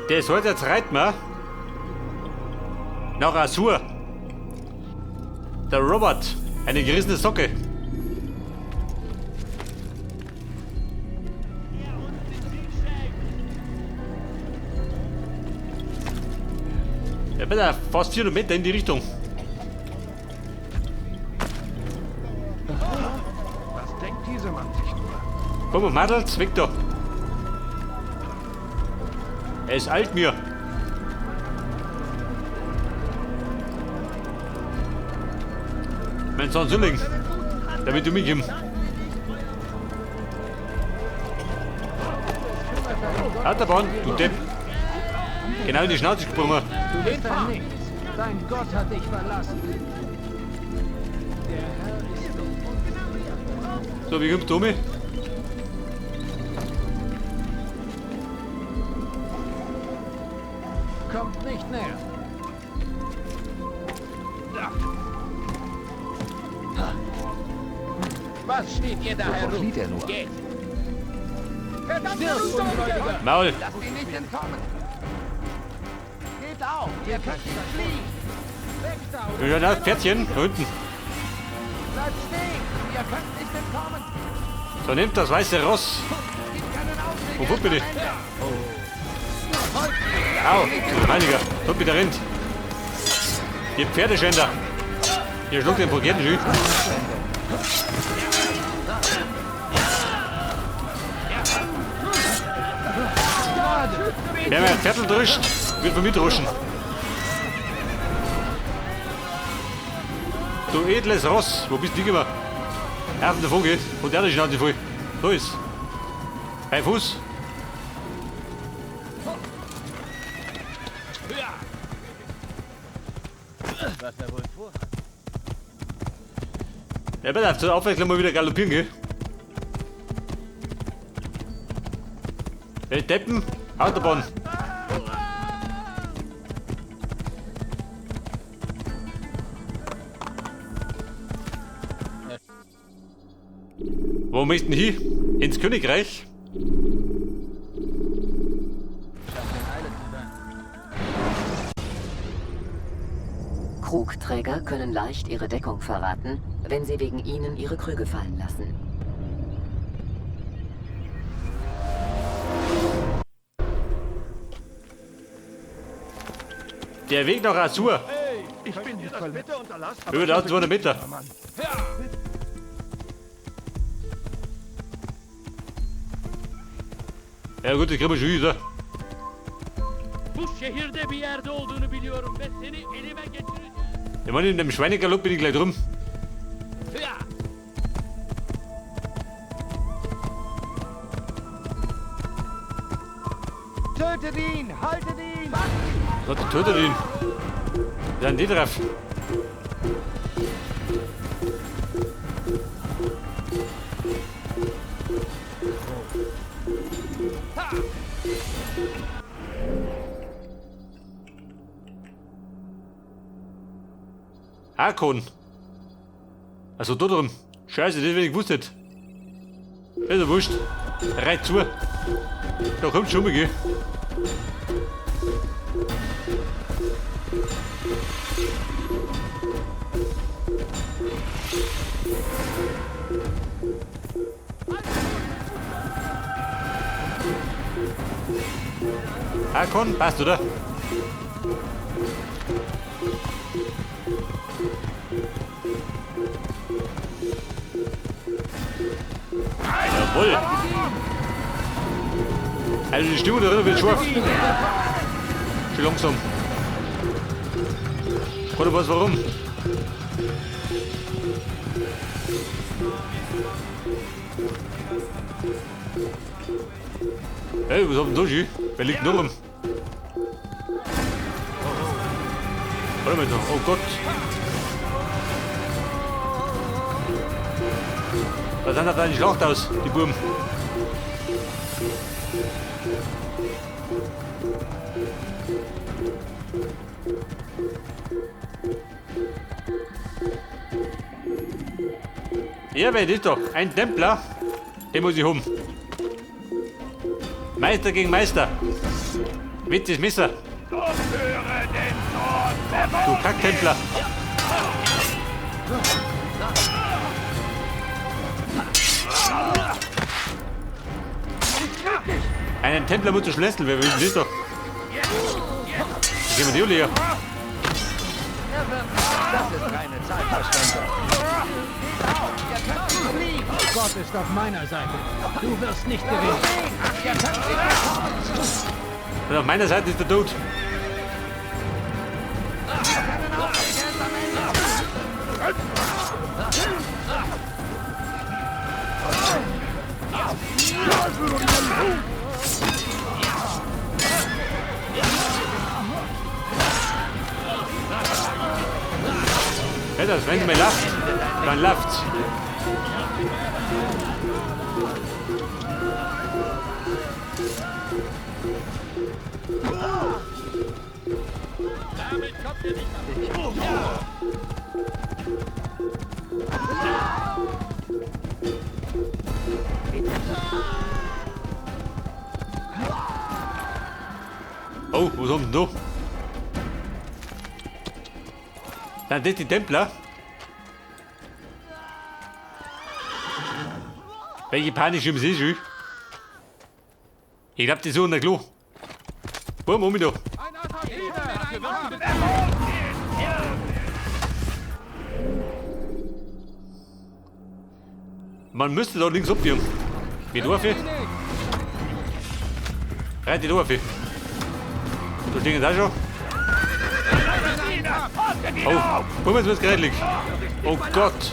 Der sollte jetzt reiten, wir. Nach Asur. Der Robert. Eine gerissene Socke. Ja, bitte, fast 400 Meter in die Richtung. Was denkt dieser Mann sich nur? Komm und Madels, weg da. Er ist alt mir. Mein Sohn Sülling. Damit du mich geben. Autobahn, du Depp. Genau in die Schnauze gesprungen. Du bist ein Nichts. Dein Gott hat dich verlassen. Der Herr ist So, wie kommst du um? Kommt nicht näher. Da. Was steht ihr da herum? flieht er nur? Geht. Verdammte Ungläubiger! Maul. Lasst ihn nicht entkommen! Geht auf! Ihr könnt nicht fliehen! Weg da! Ja, da, Pferdchen, da unten. Bleibt stehen! Ihr könnt nicht entkommen! So, nehmt das weiße Ross. Gibt keinen Ausweg! Und wo bin ich? Am Ende. Au, du Heiliger. Kommt wieder rennt. Ihr Pferdeschänder. Ihr schluckt den Progettenschü. Wer mir ein Viertel drischt, wird von mir drüschen. Du edles Ross, wo bist du immer? Er hat davon geht und der hat die Schnauze voll. So ist. Ein Fuß. Was er wohl vorhat? Ja, bitte auf zur Abwechslung mal wieder galoppieren, gell? Hey, Deppen, Autobahn. Wo möchten hin? Ins Königreich? Krugträger können leicht ihre Deckung verraten, wenn sie wegen ihnen ihre Krüge fallen lassen. Der Weg nach Asur. Ich bin nicht verletzt. Über 1200 Meter. Ja gut, ich kriege mal schon wieder. Bu şehirde bir yerde olduğunu biliyorum ve seni elime geçireceğim. Ich meine, in dem Schweinegalopp bin ich gleich drum. Hıa! Tötet ihn! Haltet ihn! Gott, tötet ihn. Wir sind die drauf. Hakon. Also da drum. Scheiße, das hätte ich gewusst hätte. Ist ja wurscht. Reit zu. Da kommt schon mal, gell. Hakon, passt, oder? Jawohl! Also die Stimme da drin wird scharf. Schon langsam. Oder was, warum? Hey, was haben wir da schon? Wer liegt noch rum? Warte mal da, oh Gott. Da sind halt eine Schlacht aus, die Buben. Ja, wer ist doch? Ein Templer. Den muss ich haben. Meister gegen Meister. Witziges Messer. Du Kacktempler. Einen Templer musst du schlüsseln, wer will das doch? Gehen wir die Uli hier. Das ist keine Zeitverschwendung. Ihr könnt nicht fliehen. Gott ist auf meiner Seite. Du wirst nicht gewinnen. Ihr könnt nicht Und auf meiner Seite ist der Tod. Ja, das, wenn es mir lacht, dann lacht's. Damit kommt ihr nicht Oh, was haben wir denn da? Sind das die Templer? Welche Panik im See? Ich glaub, die suchen der Klo. Boom, um mich da. Man müsste da links abbiegen. Wie die Orfe? Reit die Orfe. Du stehen da schon. Oh, komm, jetzt wird's gerätlich. Oh Gott.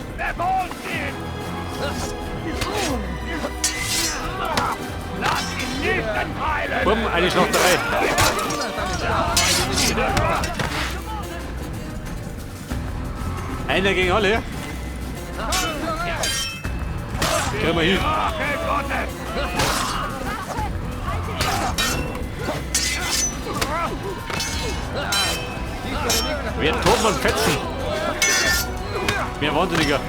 Bumm, eine Schlachterei. Einer gegen alle. Kriegen wir hin. Wir toben und fetzen. Wir Wahnsinniger.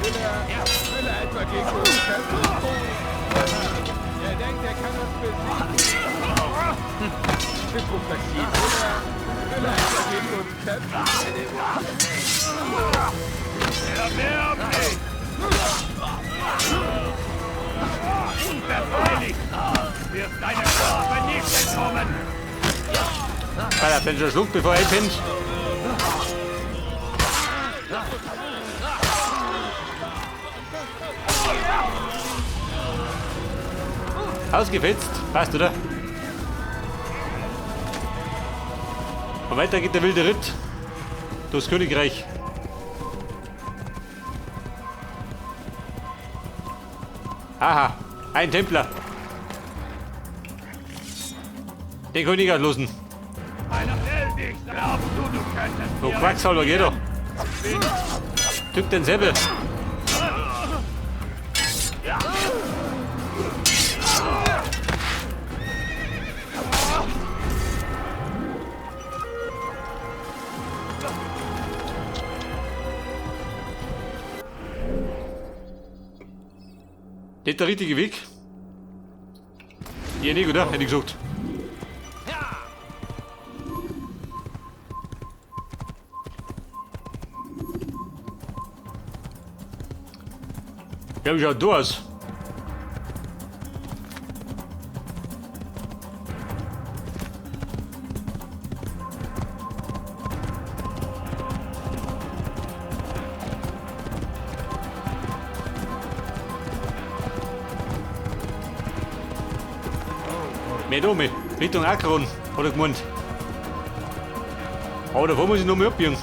Alter, wenn schon schluckt, bevor er pennt. Ausgefetzt, passt, oder? Und weiter geht der wilde Ritt durchs Königreich. Aha, ein Templer. Den König auslosen. Oh, Quacksalber, geh doch. Typ den Säbel. Das ist der richtige Weg. Hier nicht, oder? Hätte ich gesagt. Ja, wie schaut da aus? Mehr da oben, Richtung Akron, hat er gemeint. Aber davor muss ich noch mal abbiegen.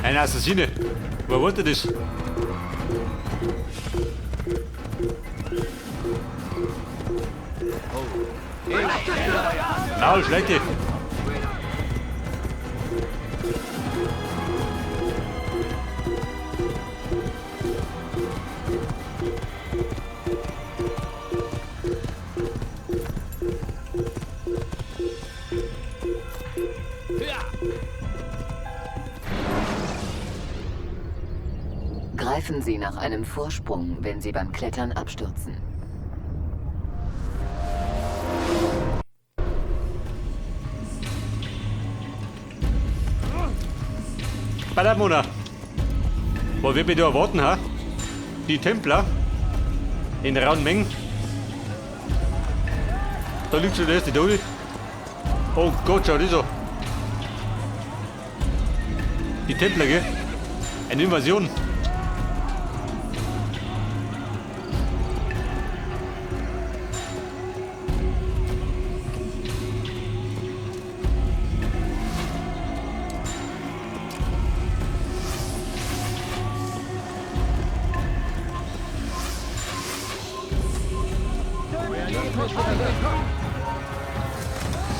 Ein Assassine. Wo wollte das? Maul, schlecht dich. Greifen Sie nach einem Vorsprung, wenn Sie beim Klettern abstürzen. Badamona. Wo wir bitte erwarten, ha? Die Templer. In rauen Mengen. Da liegt schon der erste Tote. Oh Gott, schau das an. Die Templer, gell? Eine Invasion.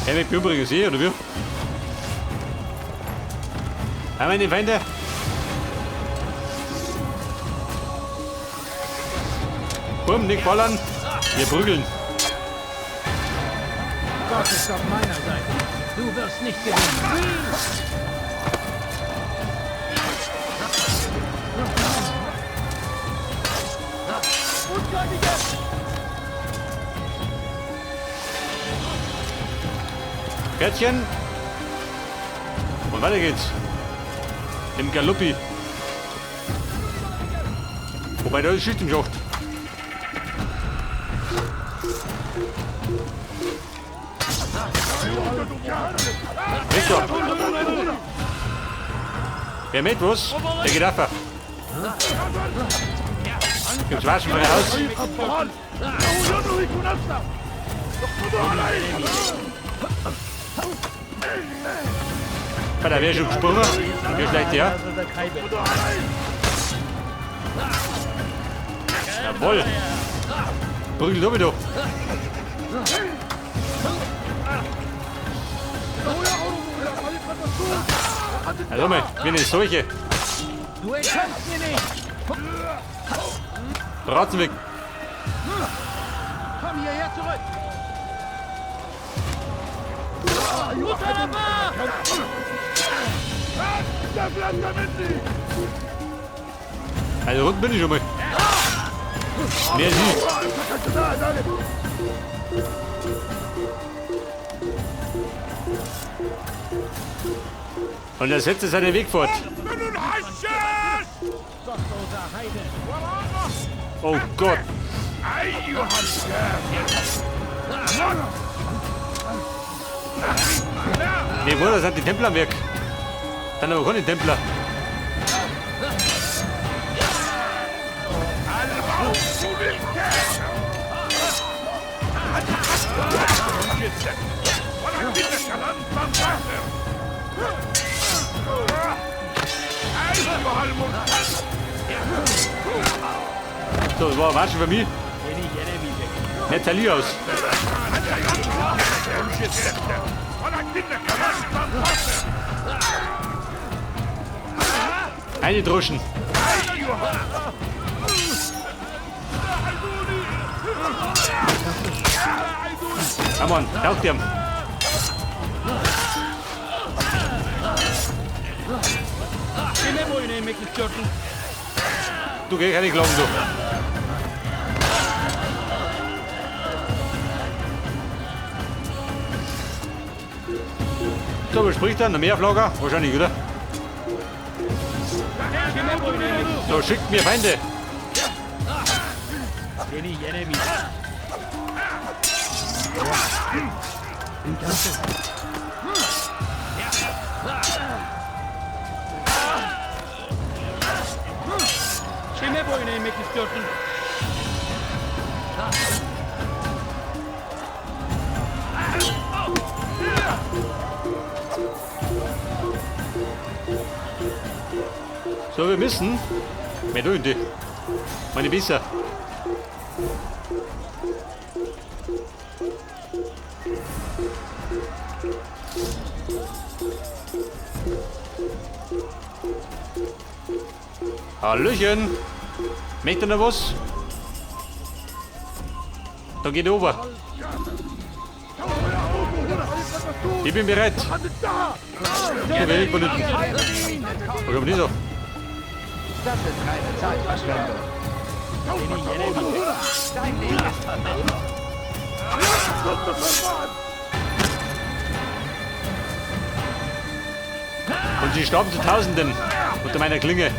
Er wird übrigens hier, oder wie? Haben wir den Feinde? Bumm, nicht ballern. Wir prügeln. Gott ist auf meiner Seite. Du wirst nicht gewinnen. Pferdchen. Und weiter geht's. Im Galuppi. Wobei da ist Schicht im Schacht. Victor. Wer mit was? Der geht ab. Gibt's Waschen für ein Haus? Da wäre schon gesprungen. Wie schlecht, ja? Jawohl. Prügel du wieder. Also mal, wir eine Seuche. Du entkommst mir nicht. Braten weg. Komm hierher zurück! Also rund bin ich schon mal. Mehr sie. Und er setzt seinen Weg fort. Oh Gott. Nee, Bruder, das sind die Templer am Werk. Dann aber keine Templer. So, das war ein Waschen für mich. Nicht Tali aus. Eine Druschen. Come on, help them. Kime boyun eğmek istiyorsun? Du geh, kann ich glauben, du. So, was spricht dann? Ein Meerflagger? Wahrscheinlich, oder? Kime boyun eğmek istiyorsun? So, schickt mir Feinde. Seni yenemeyeceğim. Kime boyun eğmek istiyorsun? So, wir müssen. Mehr Leute. Meine Bisser. Hallöchen. Möchtet ihr noch was? Da geht er over. Ich bin bereit. Ich werde nicht benutzen. Ich habe nicht so. Das ist reine Zeitverschwendung. Dein Leben ist verloren. Und sie sterben zu Tausenden unter meiner Klinge.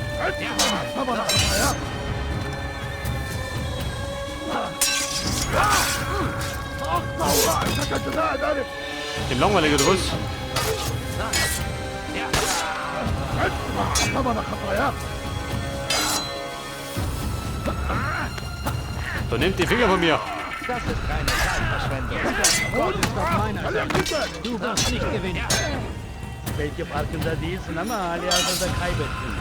Dem langweilig oder was? So, nehmt die Finger von mir. Das ist reine Zeitverschwendung. Gold ist auf meiner Seite. Du wirst nicht gewinnen. Belki farkında değilsin ama hali hazırda kaybettin.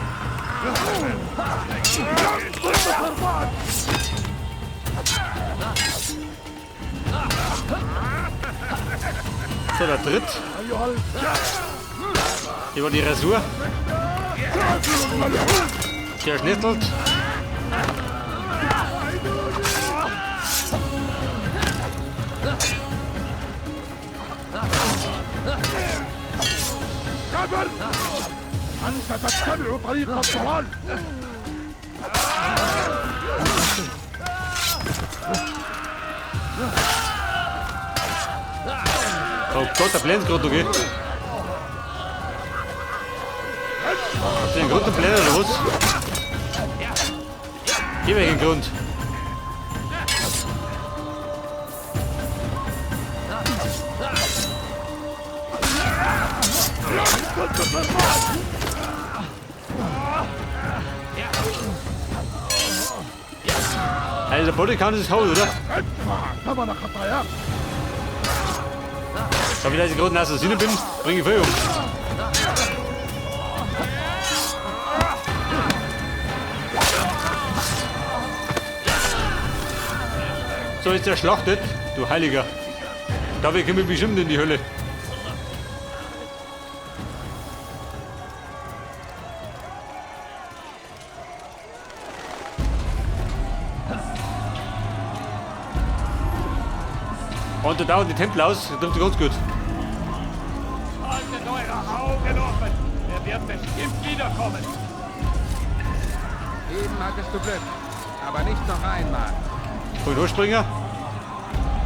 So, der Tritt. Über die Rasur. Der schnittelt. أنت تتبع طريق الضلال. Oh Gott, der blendet gerade, okay? Habt ihr den Grund geblendet oder was? Gib mir den Grund. Also der Bodycount ist hoch, oder? Da ich gerade ein Assassine bin, bringe ich viel um. So ist er schlachtet, du Heiliger. Dafür kommen wir bestimmt in die Hölle. Und da dauern die Tempel aus, das trifft ganz gut. Haltet eure Augen offen. Er wird bestimmt wiederkommen. Eben hattest du Glück. Aber nicht noch einmal. Komm ich hochspringen?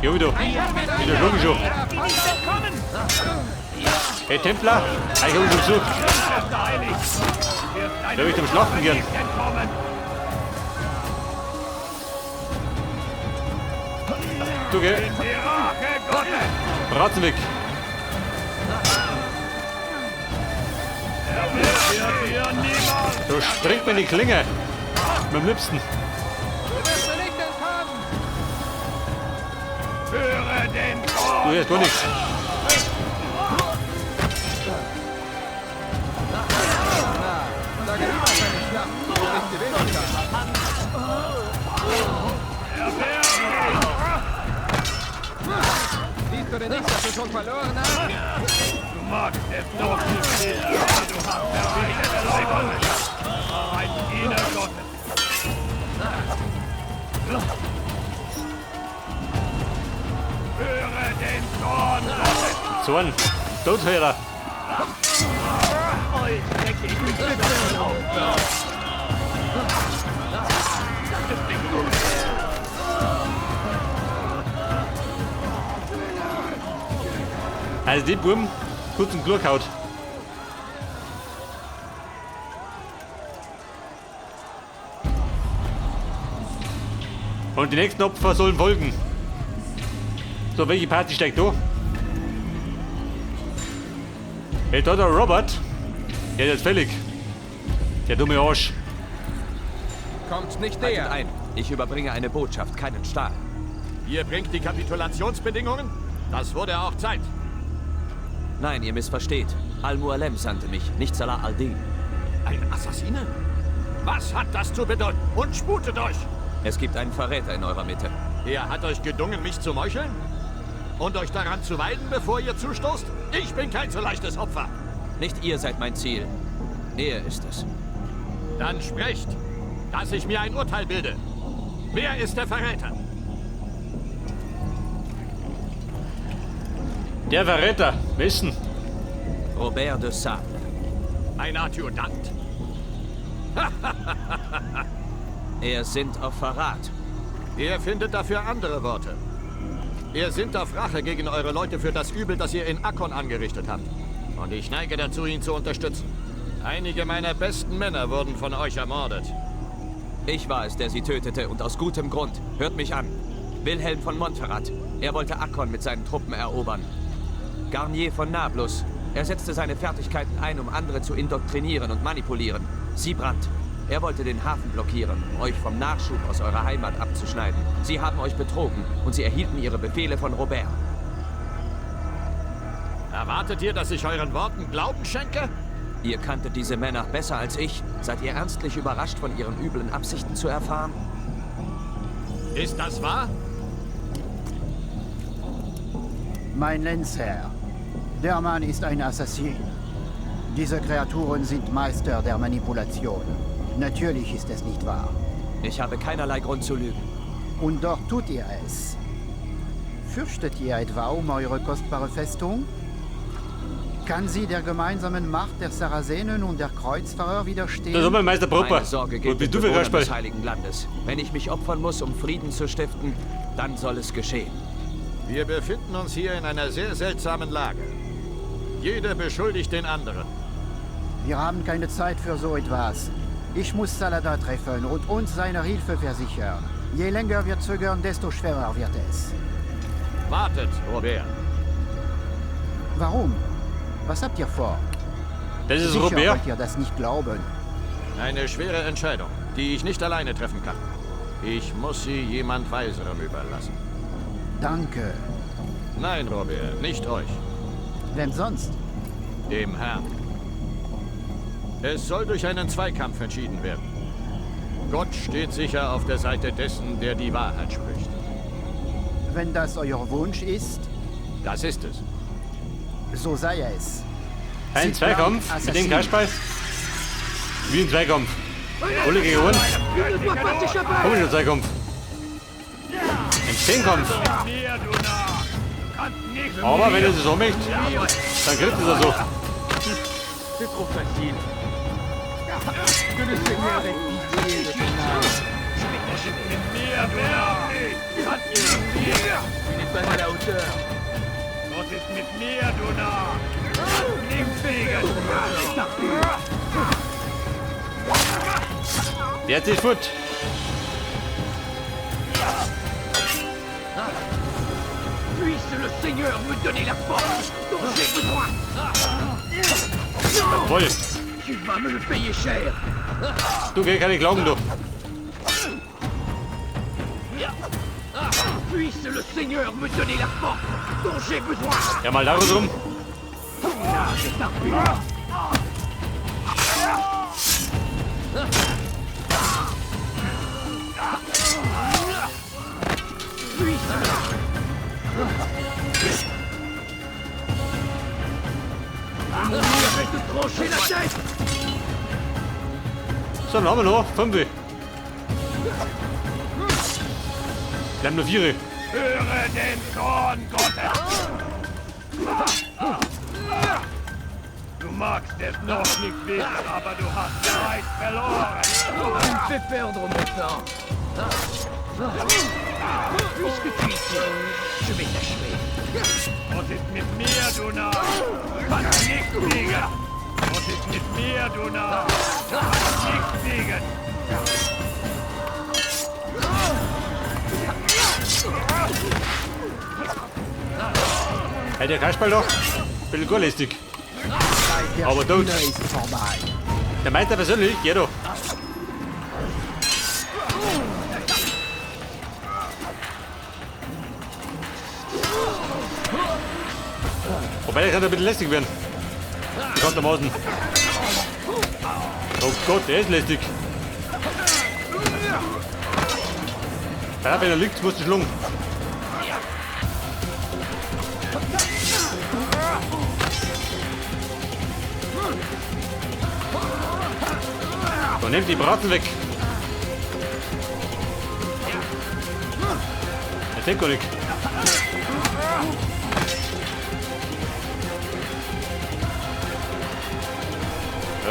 Ja, wieder. Wieder schlug schon. Hey Templer, ich habe uns besucht. Da will ich zum Schlachten gern. Du geh. Braten weg. So springt mir in die Klinge. Mit dem Liebsten. Du wirst mir nicht entkommen. Höre den Chor. Du hörst gar nichts. Da gibt es eine Schlacht, die du nicht gewinnen kannst. Siehst du denn nicht, dass du schon verloren hast? Du magst es doch nicht mehr. Du hast verwichtet Leute. Ein Diener Gottes. Höre den Zorn Gottes. Zorn. Todhörer. Euch decke ich mit Lippen auf. Also die Buben, kurz und klug haut. Und die nächsten Opfer sollen folgen. So, welche Party steigt da? Hey, da der Robert. Ja, der ist fällig. Der dumme Arsch. Kommt nicht näher. Ein. Ich überbringe eine Botschaft, keinen Stahl. Ihr bringt die Kapitulationsbedingungen? Das wurde auch Zeit. Nein, ihr missversteht. Al-Mualem sandte mich, nicht Salah al-Din. Ein Assassine? Was hat das zu bedeuten? Und sputet euch! Es gibt einen Verräter in eurer Mitte. Er hat euch gedungen, mich zu meucheln? Und euch daran zu weiden, bevor ihr zustoßt? Ich bin kein so leichtes Opfer. Nicht ihr seid mein Ziel. Er ist es. Dann sprecht, dass ich mir ein Urteil bilde. Wer ist der Verräter? Der Verräter, wissen. Robert de Sable. Ein Adjutant? Er sinnt auf Verrat. Ihr findet dafür andere Worte. Ihr sinnt auf Rache gegen eure Leute für das Übel, das ihr in Akkon angerichtet habt. Und ich neige dazu, ihn zu unterstützen. Einige meiner besten Männer wurden von euch ermordet. Ich war es, der sie tötete und aus gutem Grund. Hört mich an. Wilhelm von Montferrat. Er wollte Akkon mit seinen Truppen erobern. Garnier von Nablus. Er setzte seine Fertigkeiten ein, um andere zu indoktrinieren und manipulieren. Siebrand. Er wollte den Hafen blockieren, um euch vom Nachschub aus eurer Heimat abzuschneiden. Sie haben euch betrogen und sie erhielten ihre Befehle von Robert. Erwartet ihr, dass ich euren Worten Glauben schenke? Ihr kanntet diese Männer besser als ich. Seid ihr ernstlich überrascht, von ihren üblen Absichten zu erfahren? Ist das wahr? Mein Lenzherr, der Mann ist ein Assassin. Diese Kreaturen sind Meister der Manipulation. Natürlich ist es nicht wahr. Ich habe keinerlei Grund zu lügen. Und doch tut ihr es. Fürchtet ihr etwa um eure kostbare Festung? Kann sie der gemeinsamen Macht der Sarazenen und der Kreuzfahrer widerstehen? Das ist mein Meister Proper. Meine Sorge Und gilt bist den du für Bewohnern Kasperl? des Heiligen Landes. Wenn ich mich opfern muss, um Frieden zu stiften, dann soll es geschehen. Wir befinden uns hier in einer sehr seltsamen Lage. Jeder beschuldigt den anderen. Wir haben keine Zeit für so etwas. Ich muss Saladin treffen und uns seine Hilfe versichern. Je länger wir zögern, desto schwerer wird es. Wartet, Robert. Warum? Was habt ihr vor? Das ist Sicher Robert. wollt ihr das nicht glauben. Eine schwere Entscheidung, die ich nicht alleine treffen kann. Ich muss sie jemand Weiserem überlassen. Danke. Nein, Robert, nicht euch. Wem sonst? Dem Herrn. Es soll durch einen Zweikampf entschieden werden. Gott steht sicher auf der Seite dessen, der die Wahrheit spricht. Wenn das euer Wunsch ist, Das ist es. so sei es. Ein Zweikampf mit dem Assassin. Kasperl. Wie ein Zweikampf. Alle gegen einen. Komischer Zweikampf. Ein Zehnkampf. Mir, du Narr! Du kannst nicht Aber wenn er es so möchte, dann kriegt er das so. C'est trop facile. Que le Seigneur ait pitié de ton âme. mit mir, du Narr! Kannst nicht mit mir! Tu n'es pas à la hauteur. Was ist mit mir, du Narr? Kannst nichts wegen! Der hat sich fort. Puisse le Seigneur me donner la force dont j'ai besoin. Jawohl. Tu vas me le payer cher. Du, geh, kann ich glauben, du. Puisse le Seigneur me donner la force dont j'ai besoin. Ja, mal da rum. C'est impur. Je vais te trancher la tête. So, dann haben wir noch 5. Wir haben nur 4. Höre den Zorn Gottes! Du magst es noch nicht wissen, aber du hast bereits verloren! Tu me fais perdre mon temps. Puisque tu es ici, je vais t'achever. Was ist mit mir, du Narr? Kannst nichts wiegen! Was ist mit mir, du Narr? Kannst nichts wiegen! Hey, der Kasperl doch. Bisschen gut lästig. Der Aber tot. Spieler ist vorbei. Der meint er persönlich, geh doch. Wobei, der kann ein bisschen lästig werden. Bekanntermaßen. Oh Gott, der ist lästig. Ja, wenn er liegt, musst du schlungen. So, nehmt die Braten weg. Der denkt gar nicht.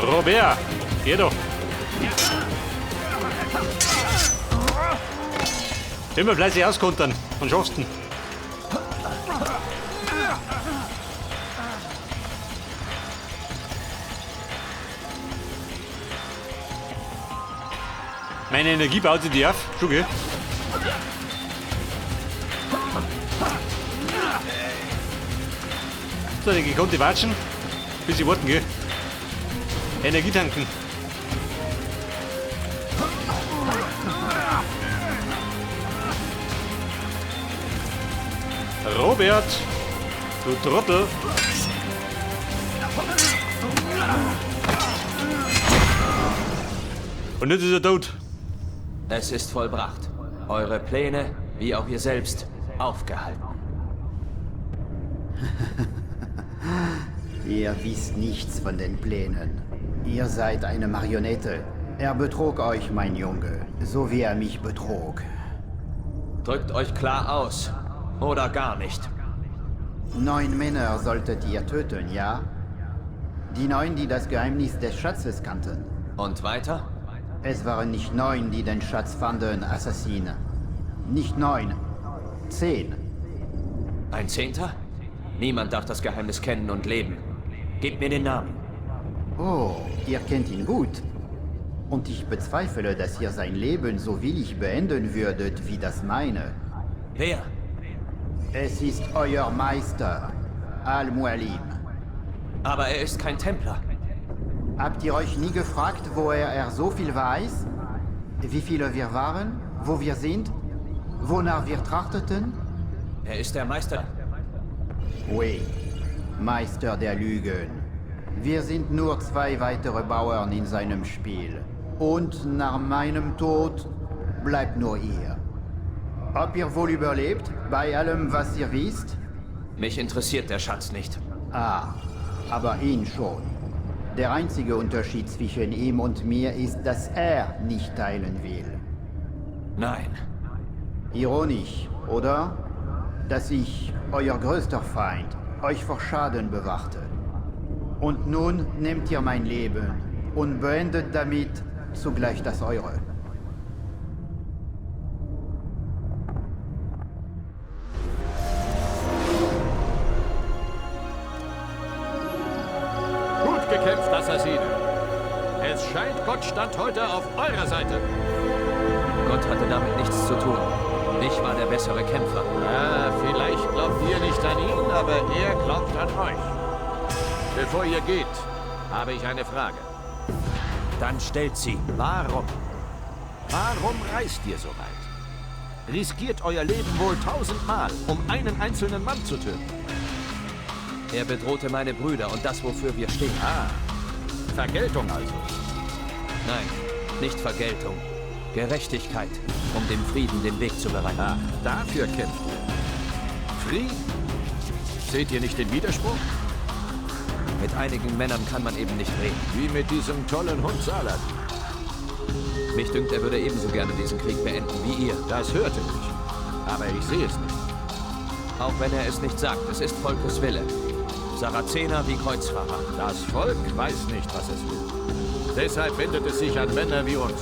Robert, geh doch. Immer fleißig auskontern und schaffst ihn. Meine Energie baut sich die auf. Schon, gell? So, die gekonnte watschen. Bis ich warten, gell? Energie tanken. Robert, du Trottel. Und jetzt ist er tot. Es ist vollbracht. Eure Pläne, wie auch ihr selbst, aufgehalten. Ihr wisst nichts von den Plänen. Ihr seid eine Marionette. Er betrog euch, mein Junge, so wie er mich betrog. Drückt euch klar aus. Oder gar nicht. 9 Männer solltet ihr töten, ja? Die 9, die das Geheimnis des Schatzes kannten. Und weiter? Es waren nicht 9, die den Schatz fanden, Assassine. Nicht 9. 10. Ein 10.? Niemand darf das Geheimnis kennen und leben. Gebt mir den Namen. Oh, ihr kennt ihn gut. Und ich bezweifle, dass ihr sein Leben so willig beenden würdet wie das meine. Wer? Es ist euer Meister, Al-Mualim. Aber er ist kein Templer. Habt ihr euch nie gefragt, woher er so viel weiß? Wie viele wir waren? Wo wir sind? Wonach wir trachteten? Er ist der Meister. Oui, Meister der Lügen. Wir sind nur 2 weitere Bauern in seinem Spiel. Und nach meinem Tod bleibt nur ihr. Ob ihr wohl überlebt, bei allem, was ihr wisst? Mich interessiert der Schatz nicht. Ah, aber ihn schon. Der einzige Unterschied zwischen ihm und mir ist, dass er nicht teilen will. Nein. Ironisch, oder? Dass ich, euer größter Feind, euch vor Schaden bewachte. Und nun nehmt ihr mein Leben und beendet damit zugleich das eure. Gut gekämpft, Assassine. Es scheint, Gott stand heute auf eurer Seite. Gott hatte damit nichts zu tun. Ich war der bessere Kämpfer. Ja, vielleicht glaubt ihr nicht an ihn, aber er glaubt an euch. Bevor ihr geht, habe ich eine Frage. Dann stellt sie. Warum? Warum reist ihr so weit? Riskiert euer Leben wohl 1000-mal, um einen einzelnen Mann zu töten. Er bedrohte meine Brüder und das, wofür wir stehen. Ah, Vergeltung also. Nein, nicht Vergeltung. Gerechtigkeit, um dem Frieden den Weg zu bereiten. Ach, dafür kämpft ihr. Frieden? Seht ihr nicht den Widerspruch? Mit einigen Männern kann man eben nicht reden. Wie mit diesem tollen Hund Saladin. Mich dünkt, er würde ebenso gerne diesen Krieg beenden wie ihr. Das hörte ich. Aber ich sehe es nicht. Auch wenn er es nicht sagt, es ist Volkes Wille. Sarazener wie Kreuzfahrer. Das Volk weiß nicht, was es will. Deshalb wendet es sich an Männer wie uns.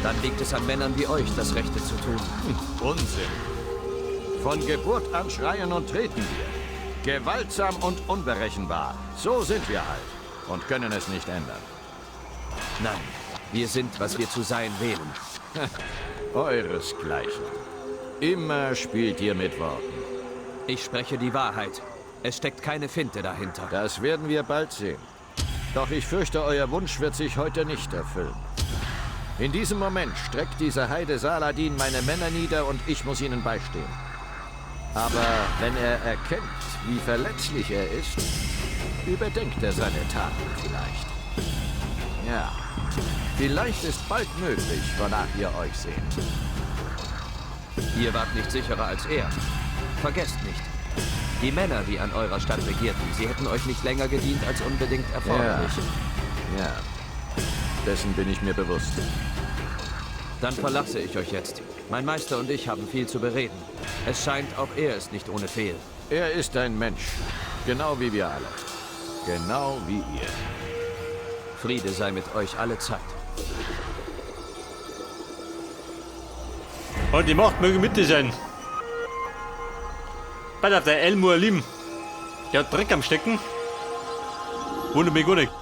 Dann liegt es an Männern wie euch, das Rechte zu tun. Unsinn. Von Geburt an schreien und treten wir. Gewaltsam und unberechenbar. So sind wir halt. Und können es nicht ändern. Nein, wir sind, was wir zu sein wählen. Euresgleichen. Immer spielt ihr mit Worten. Ich spreche die Wahrheit. Es steckt keine Finte dahinter. Das werden wir bald sehen. Doch ich fürchte, euer Wunsch wird sich heute nicht erfüllen. In diesem Moment streckt dieser Heide Saladin meine Männer nieder und ich muss ihnen beistehen. Aber wenn er erkennt, wie verletzlich er ist, überdenkt er seine Taten vielleicht. Ja, vielleicht ist bald möglich, wonach ihr euch sehnt. Ihr wart nicht sicherer als er. Vergesst nicht. Die Männer, die an eurer Stadt regierten, sie hätten euch nicht länger gedient als unbedingt erforderlich. Ja, dessen bin ich mir bewusst. Dann verlasse ich euch jetzt. Mein Meister und ich haben viel zu bereden. Es scheint, auch er ist nicht ohne Fehl. Er ist ein Mensch. Genau wie wir alle. Genau wie ihr. Friede sei mit euch alle Zeit. Und die Macht möge mit dir sein. Bei der El Mualim. Der hat Dreck am Stecken. Wundert mich gar nicht.